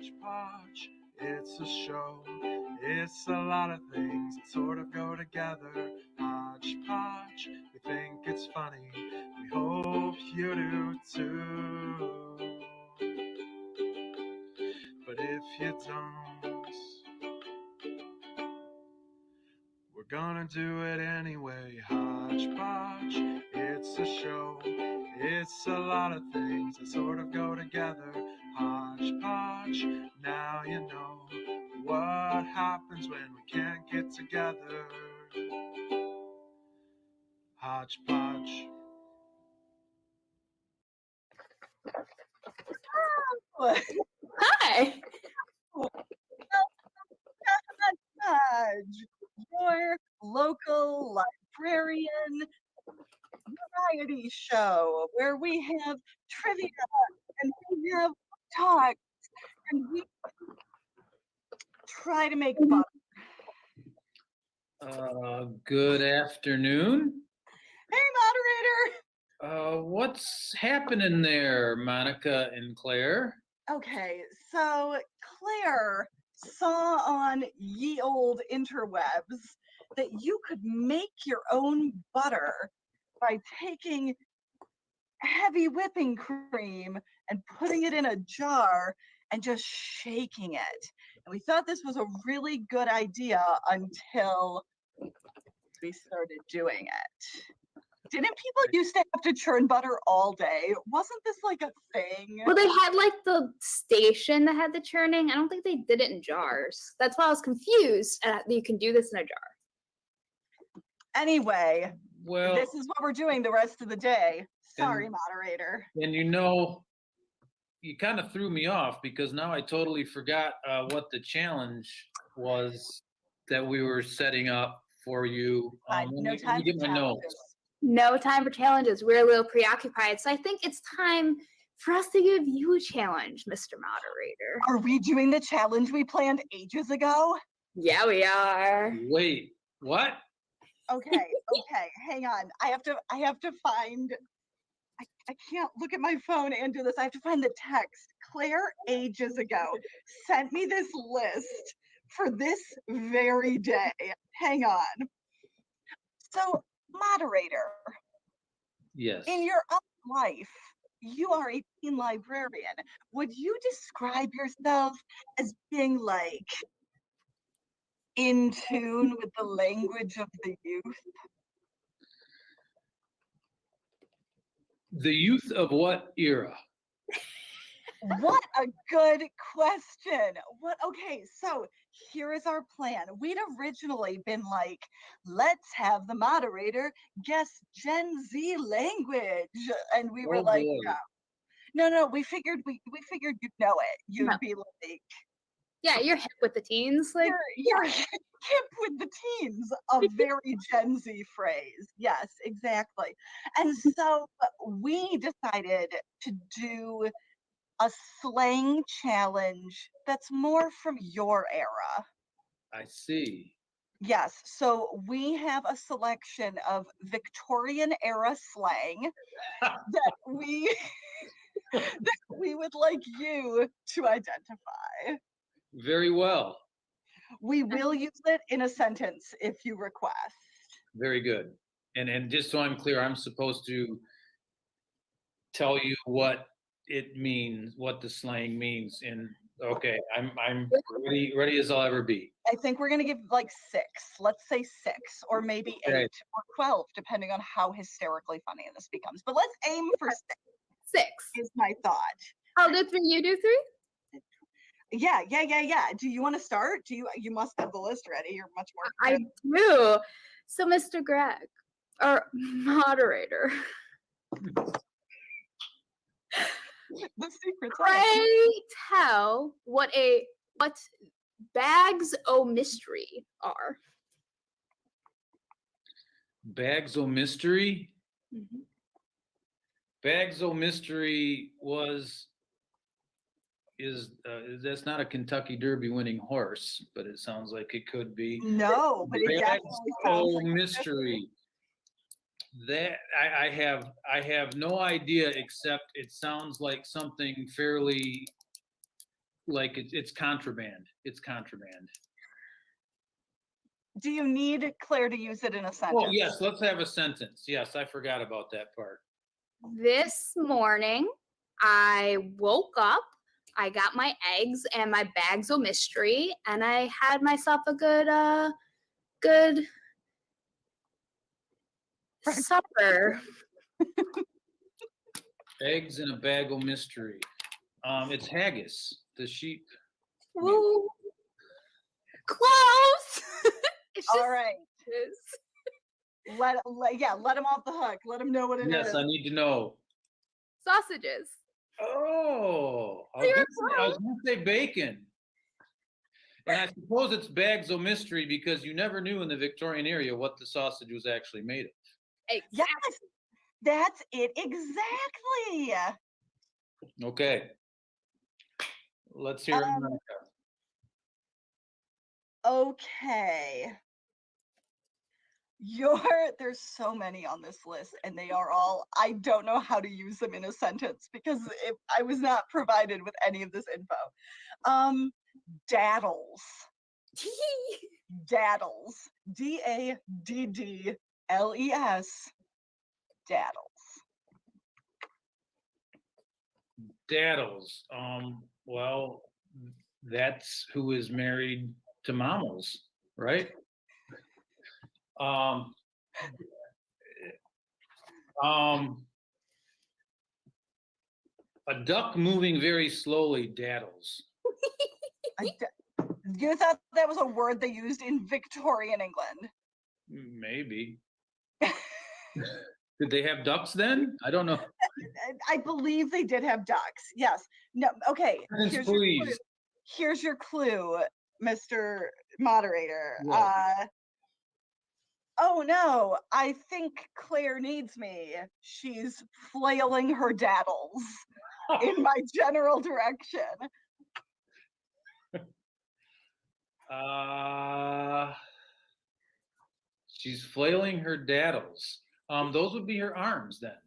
Hodgepodge, it's a show. It's a lot of things that sort of go together. Hodgepodge, we think it's funny. We hope you do too. But if you don't, we're gonna do it anyway. Hodgepodge, it's a show. It's a lot of things that sort of go together. Hodgepodge, now you know what happens when we can't get together. Hodgepodge. Hi. Hodgepodge, your local librarian variety show where we have trivia and we have talks and we try to make fun. Good afternoon. Hey, moderator. What's happening there, Monica and Claire? Okay, so Claire saw on ye old interwebs that you could make your own butter by taking heavy whipping cream and putting it in a jar and just shaking it. And we thought this was a really good idea until we started doing it. Didn't people used to have to churn butter all day? Wasn't this like a thing? Well, they had like the station that had the churning. I don't think they did it in jars. That's why I was confused that you can do this in a jar. Anyway, Well, this is what we're doing the rest of the day. Sorry, moderator. and you kind of threw me off because now I totally forgot what the challenge was that we were setting up for you. No time get for my challenges. notes. No time for challenges. We're a little preoccupied. So I think it's time for us to give you a challenge, Mr. Moderator. Are we doing the challenge we planned ages ago? Yeah, we are. Wait, what? Okay, hang on. I have to find. I can't look at my phone and do this. I have to find the text. Claire ages ago sent me this list for this very day. Hang on. So, moderator, Yes. in your own life, you are a teen librarian. Would you describe yourself as being like in tune with the language of the youth? The youth of what era? What a good question. Okay, so here is our plan. We'd originally been like, let's have the moderator guess Gen Z language. And we were Oh, like, boy. no, we figured you'd know it. You'd No. be like, Yeah, you're hip with the teens. Like, you're hip with the teens, a very Gen Z phrase. Yes, exactly. And so we decided to do a slang challenge that's more from your era. I see. Yes, so we have a selection of Victorian era slang that we would like you to identify. Very well. We will use it in a sentence if you request. Very good. And just so I'm clear, I'm supposed to tell you what it means, what the slang means. And okay, I'm ready as I'll ever be. I think we're gonna give like 6. Let's say 6, or maybe 8 Okay. or 12, depending on how hysterically funny this becomes. But let's aim for 6. 6. Is my thought. I'll do 3. You do 3. Yeah. Do you want to start? You must have the list ready. You're much more. I do. So, Mr. Greg, or moderator, The secret's pray tell what bags o' mystery are. Bags o' Mystery. Mhm. Bags o' Mystery is that's not a Kentucky Derby winning horse, but it sounds like it could be. No, but it Bags definitely sounds o' like a Mystery. That I have no idea, except it sounds like something fairly like it's contraband. It's contraband. Do you need Claire to use it in a sentence? Oh, yes, let's have a sentence. Yes, I forgot about that part. This morning, I woke up, I got my eggs and my bags of mystery, and I had myself a good supper. Eggs in a bag of mystery. It's haggis. The sheep. Woo! Close. It's All just right. this. Let him off the hook. Let him know what it is. Yes, I need to know. Sausages. Oh, I was gonna say bacon. And I suppose it's bags of mystery because you never knew in the Victorian area what the sausage was actually made of. Exactly. Yes, that's it exactly. Okay. Let's hear it. Okay. There's so many on this list, and they are all, I don't know how to use them in a sentence because I was not provided with any of this info. Daddles. Daddles. Daddles. Daddles. Daddles. Well, that's who is married to mammals, right? A duck moving very slowly daddles. You thought that was a word they used in Victorian England? Maybe. Did they have ducks then? I don't know. I believe they did have ducks. Yes. No. Okay. Please. Here's your clue, Mr. Moderator. Yeah. Oh no, I think Claire needs me. She's flailing her daddles in my general direction. She's flailing her daddles. Those would be her arms then.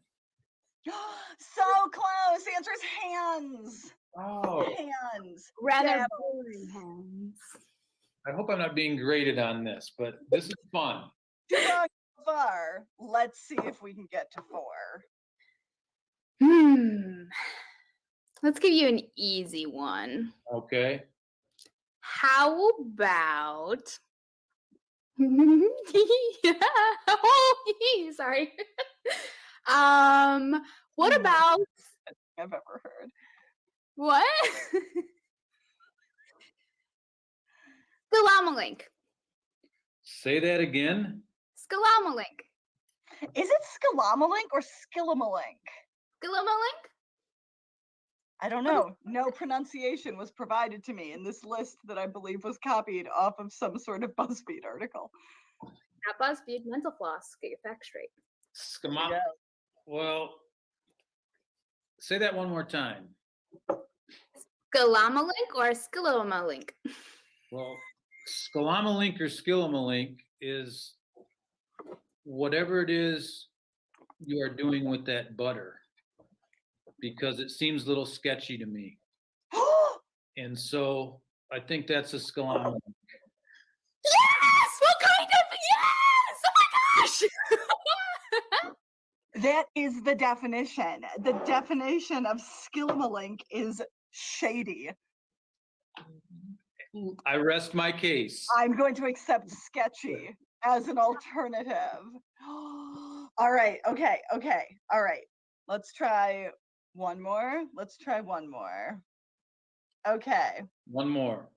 So close. The answer is hands. Oh. Hands. Rather boring hands. I hope I'm not being graded on this, but this is fun. Too long so far. Let's see if we can get to 4. Let's give you an easy one. Okay. How about oh, sorry. What about I've ever heard. what? Skalamalink. Say that again. Skalamalink. Is it Skalamalink or Skillimalink? Skalamalink? I don't know. No pronunciation was provided to me in this list that I believe was copied off of some sort of BuzzFeed article. At BuzzFeed, mental floss. Get your facts straight. Yeah. Well, say that one more time. Skalamalink or Skalamalink? Well, Skalamalink or Skillimalink is whatever it is you are doing with that butter, because it seems a little sketchy to me. And so I think that's a Skalamalink. Yes! What kind of yes? Oh my gosh! That is the definition. The definition of Skillimalink is shady. I rest my case. I'm going to accept sketchy as an alternative. All right. Okay. All right. Let's try one more. Okay. One more.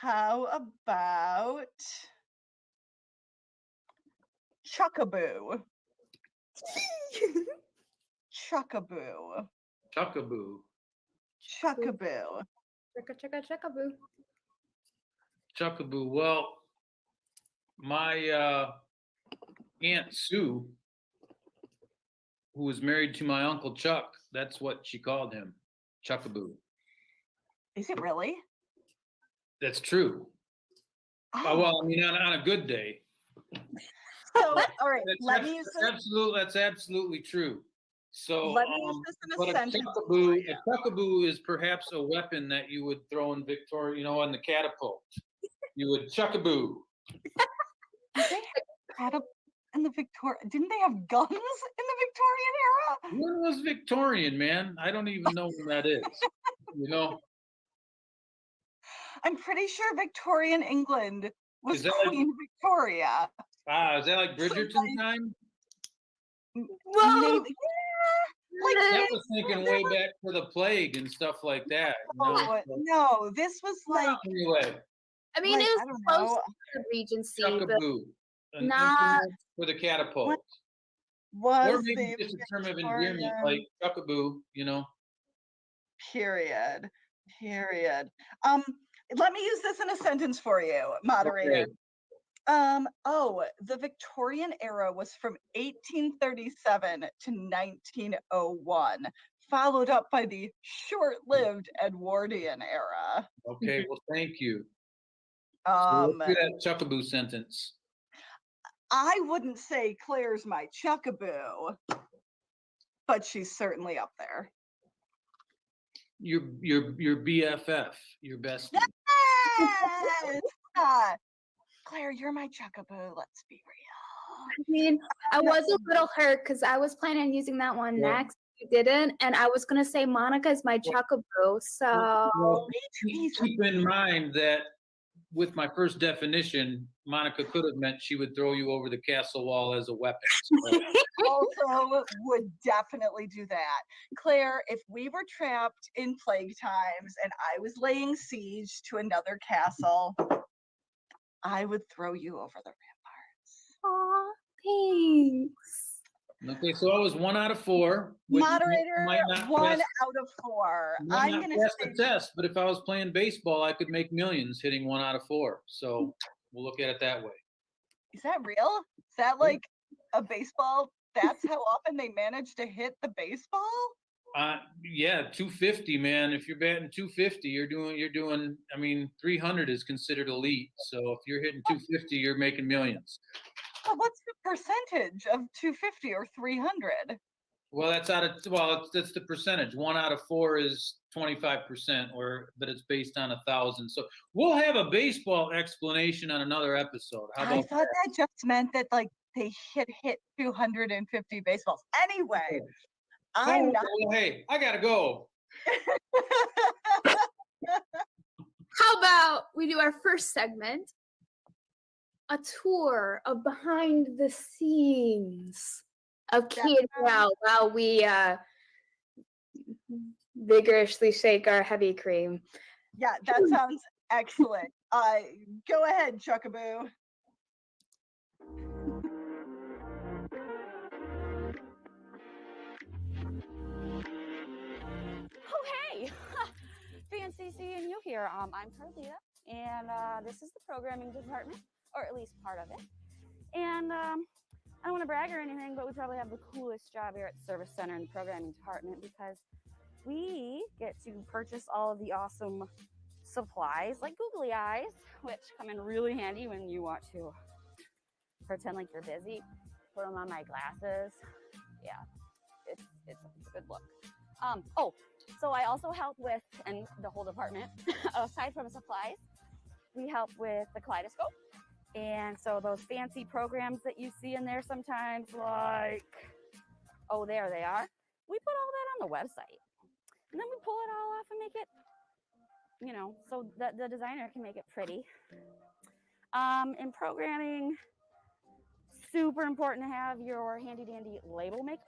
How about Chuckaboo? Chuckaboo. Chuckaboo. Chuckaboo. Chuckaboo. Chuckaboo. Well, my Aunt Sue, who was married to my Uncle Chuck, that's what she called him, Chuckaboo. Is it really? That's true. Oh. Well, I mean, on a good day. So, all right, let me use That's absolutely true. So, Let me use this in a but sentence for you. a chuckaboo is perhaps a weapon that you would throw in Victoria, on the catapult. You would chuckaboo. Did they have in the Didn't they have guns in the Victorian era? When was Victorian, man? I don't even know when that is. I'm pretty sure Victorian England was Is that Queen Victoria. is that like Bridgerton time? Whoa! Maybe, I was thinking way back to the plague and stuff like that. no, this was like. Anyway, I mean, like, it I was don't close know. to the Regency, but chuckaboo. An not. implement for the catapult. Was Or maybe the just a term of endearment, like chuckaboo, Period. Let me use this in a sentence for you, moderator. Okay. The Victorian era was from 1837 to 1901, followed up by the short-lived Edwardian era. Okay, well, thank you. So let's do that chuckaboo sentence. I wouldn't say Claire's my chuckaboo, but she's certainly up there. Your BFF, your bestie. Yes! Claire, you're my chuckaboo. Let's be real. I mean, I was a little hurt because I was planning on using that one next. You didn't, and I was gonna say Monica is my chuckaboo. So Keep in mind that with my first definition, Monica could have meant she would throw you over the castle wall as a weapon. So. Also would definitely do that. Claire, if we were trapped in plague times and I was laying siege to another castle, I would throw you over the ramparts. aw, thanks. Okay, so I was 1 out of 4. Moderator, 1 out of 4. I'm gonna pass the test, but if I was playing baseball, I could make millions hitting 1 out of 4. So we'll look at it that way. Is that real? Is that like a baseball? That's how often they manage to hit the baseball? Yeah, 250, man. If you're batting 250, you're doing. I mean, 300 is considered elite. So if you're hitting 250, you're making millions. Well, what's the percentage of 250 or 300? Well, that's the percentage. 1 out of 4 is 25%, but it's based on 1,000. So we'll have a baseball explanation on another episode. How about I thought that just meant that like they hit 250 baseballs. Anyway, I'm not. Hey, I gotta go. How about we do our first segment, a tour of behind the scenes of Kid Wow while we vigorously shake our heavy cream. Yeah, that sounds excellent. Go ahead, Chuckaboo. Oh, hey! Fancy seeing you here. I'm Carlita, and this is the programming department, or at least part of it. And I don't want to brag or anything, but we probably have the coolest job here at the service center and programming department because we get to purchase all of the awesome supplies like googly eyes, which come in really handy when you want to pretend like you're busy. Put them on my glasses. Yeah, it's a good look. So I also help with, and the whole department, aside from supplies, we help with the kaleidoscope. And so those fancy programs that you see in there sometimes, like, oh, there they are. We put all that on the website. And then we pull it all off and make it, so that the designer can make it pretty. In programming, super important to have your handy dandy label maker.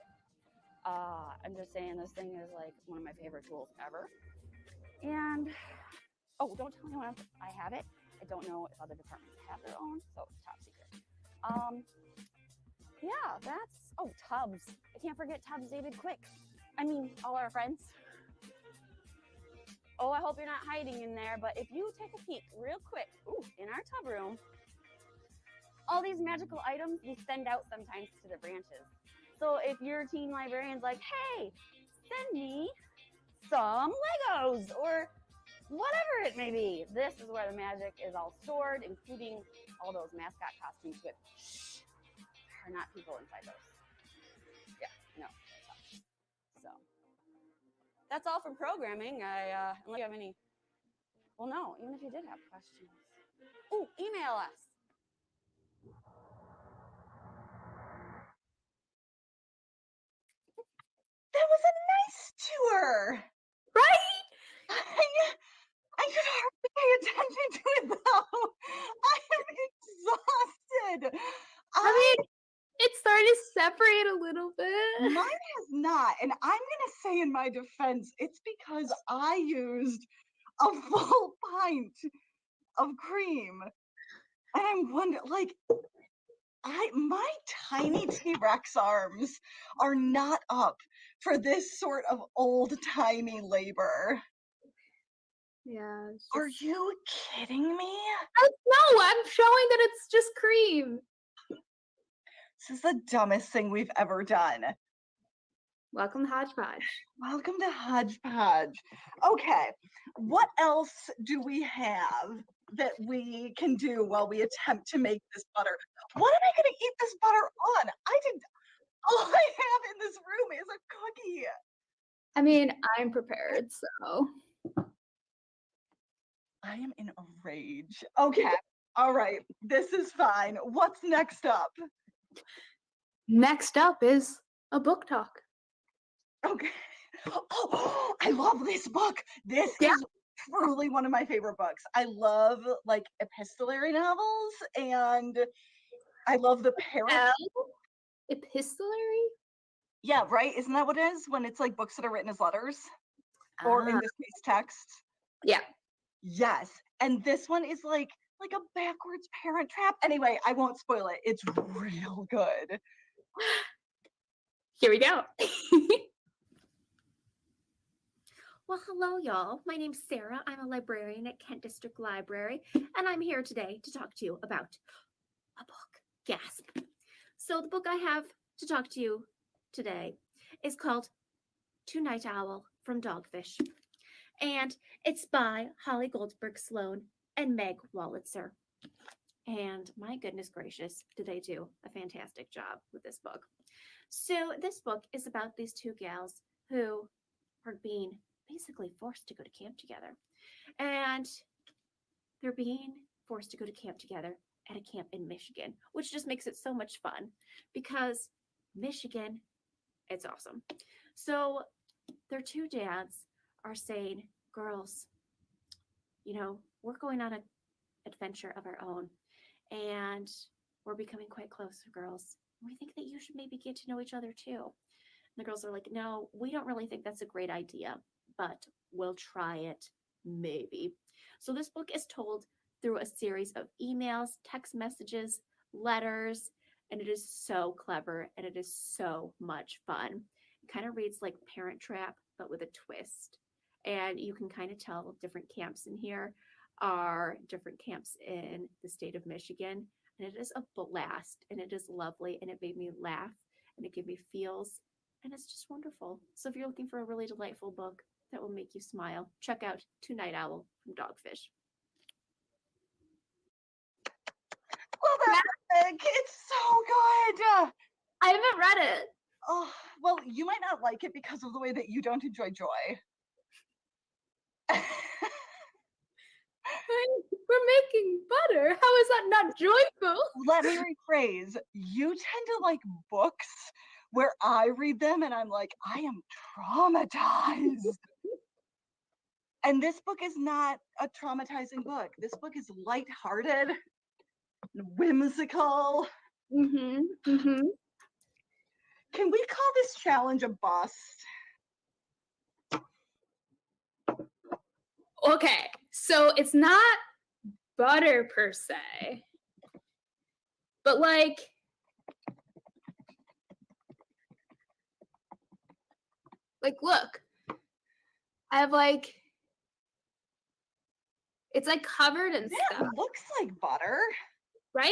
I'm just saying this thing is like one of my favorite tools ever. And, don't tell anyone else I have it. I don't know if other departments have their own, so it's top secret. Tubbs. I can't forget Tubbs David Quick. I mean, all our friends. Oh, I hope you're not hiding in there, but if you take a peek real quick, in our tub room, all these magical items we send out sometimes to the branches. So if your teen librarian's like, hey, send me some Legos or whatever it may be, this is where the magic is all stored, including all those mascot costumes with, there are not people inside those. Yeah, no. that's all from programming. Unless you have any, well, no, even if you did have questions. Oh, email us. That was a nice tour. Right? I could hardly pay attention to it though. I am exhausted. I mean, it's starting to separate a little bit. Mine has not, and I'm gonna say in my defense, it's because I used a full pint of cream, and I'm wondering, like, my tiny T-Rex arms are not up for this sort of old-timey labor. Yeah. it's Are just- you kidding me? No, I'm showing that it's just cream. This is the dumbest thing we've ever done. Welcome to Hodgepodge. Welcome to Hodgepodge. Okay, what else do we have that we can do while we attempt to make this butter? What am I going to eat this butter on? All I have in this room is a cookie. I mean, I'm prepared, so. I am in a rage. Okay, all right, this is fine. What's next up? Next up is a book talk. Okay. Oh, I love this book. This Yeah. is truly one of my favorite books. I love like epistolary novels, and I love the parent. Epistolary? Yeah, right. Isn't that what it is when it's like books that are written as letters, or in Ah, this case, text? yeah. Yes. And this one is like a backwards Parent Trap. Anyway, I won't spoil it. It's real good. Here we go. Well, hello, y'all. My name's Sarah. I'm a librarian at Kent District Library, and I'm here today to talk to you about a book. Gasp. So the book I have to talk to you today is called To Night Owl from Dogfish, and it's by Holly Goldberg Sloan and Meg Wolitzer. And my goodness gracious, did they do a fantastic job with this book. So this book is about these two gals who are being basically forced to go to camp together. And they're being forced to go to camp together at a camp in Michigan, which just makes it so much fun because Michigan, it's awesome. So their two dads are saying, girls, you know, we're going on an adventure of our own and we're becoming quite close, girls. We think that you should maybe get to know each other too. And the girls are like, no, we don't really think that's a great idea, but we'll try it, maybe. So this book is told through a series of emails, text messages, letters, and it is so clever and it is so much fun. It kind of reads like Parent Trap, but with a twist. And you can kind of tell different camps in here are different camps in the state of Michigan. And it is a blast and it is lovely and it made me laugh and it gave me feels and it's just wonderful. So if you're looking for a really delightful book that will make you smile, check out To Night Owl from Dogfish. Well, that's epic. It's so good. I haven't read it. Oh, well, you might not like it because of the way that you don't enjoy joy. We're making butter. How is that not joyful? Let me rephrase. You tend to like books where I read them and I'm like, I am traumatized. And this book is not a traumatizing book. This book is lighthearted, whimsical. Mm-hmm. Mm-hmm. Can we call this challenge a bust? Okay, so it's not butter per se, but like look, I have like, it's like covered in That stuff, looks like butter. right?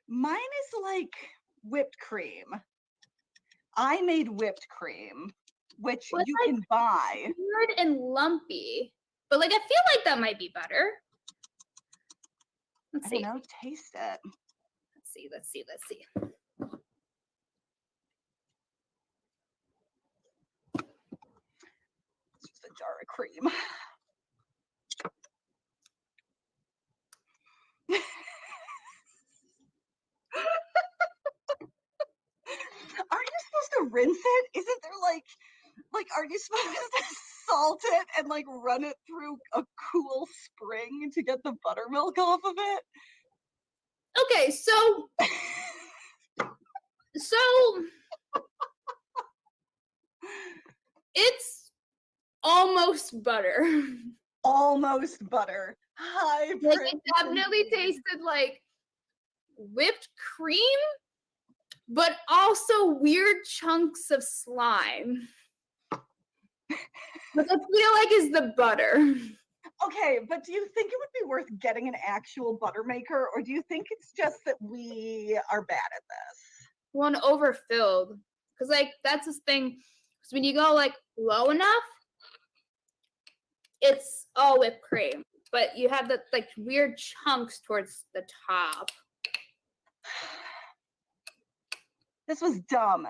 Mine is like whipped cream. I made whipped cream, which Well, it's you like can buy. weird and lumpy, but like I feel like that might be butter. Let's I see. don't know, taste it. Let's see. jar of cream. Aren't you supposed to rinse it? Isn't there like aren't you supposed to salt it and like run it through a cool spring to get the buttermilk off of it? Okay, so it's almost butter. Almost butter. High Like praise it definitely indeed. tasted like whipped cream, but also weird chunks of slime. But I feel like is the butter. Okay, but do you think it would be worth getting an actual butter maker, or do you think it's just that we are bad at this? One overfilled. Because like that's this thing. Because when you go like low enough, it's all whipped cream. But you have the like weird chunks towards the top. This was dumb.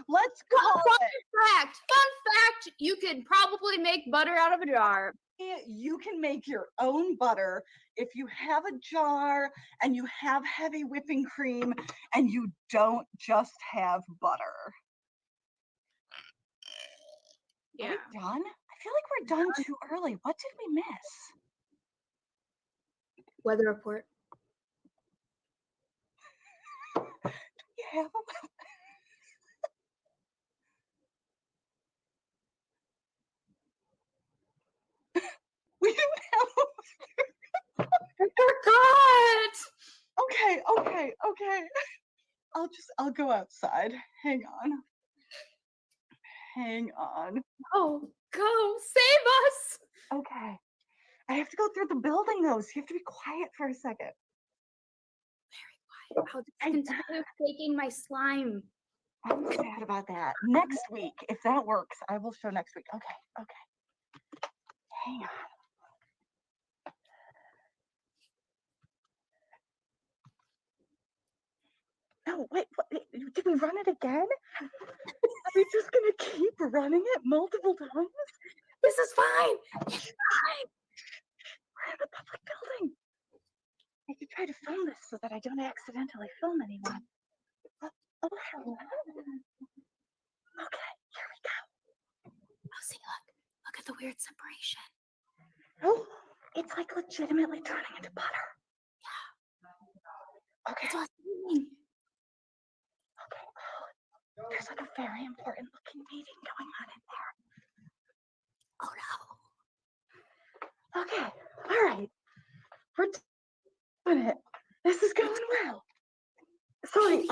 Let's call it. Fun fact, you could probably make butter out of a jar. You can make your own butter if you have a jar and you have heavy whipping cream and you don't just have butter. Yeah. Are we done? I feel like we're done too early. What did we miss? Weather report. You have a we don't have I forgot. okay. I'll go outside. Hang on. Oh, go save us. Okay. I have to go through the building though, so you have to be quiet for a second. I'll just continue taking my slime. I'm sad about that. Next week, if that works, I will show next week. Okay. Hang on. No, wait, what, did we run it again? Are we just gonna keep running it multiple times? This is fine. It's fine. We're in a public building. I have to try to film this so that I don't accidentally film anyone. Oh, hello. Okay, here we go. Oh, see, look at the weird separation. Oh, it's like legitimately turning into butter. Yeah. Okay. That's what's happening. Okay. Oh, there's like a very important looking meeting going on in there. Oh no. Okay. All right. We're doing it. This is going well. Sorry.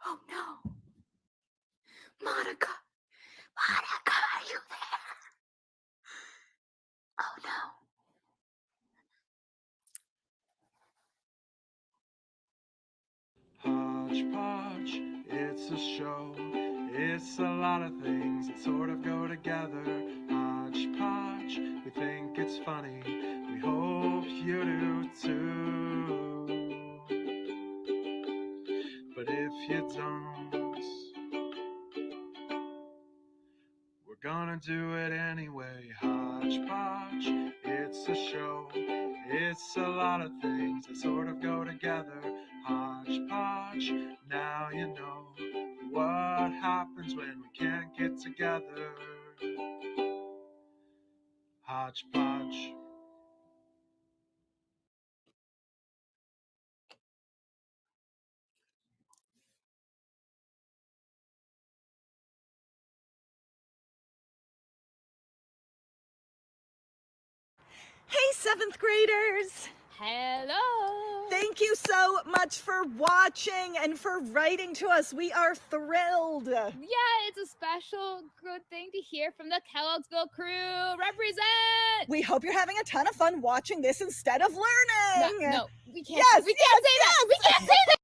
Oh no. Monica, are you there? Oh no. Hodgepodge, it's a show. It's a lot of things that sort of go together. Hodgepodge, we think it's funny. We hope you do too. But if you don't, we're gonna do it anyway. Hodgepodge, it's a show. It's a lot of things that sort of go together. Hodgepodge, now you know what happens when we can't get together. Hodgepodge. Hey, 7th graders! Hello. Thank you so much for watching and for writing to us. We are thrilled. Yeah, it's a special good thing to hear from the Kellogg'sville crew. Represent! We hope you're having a ton of fun watching this instead of learning. No, we can't. Yes, We can't say that. We can't say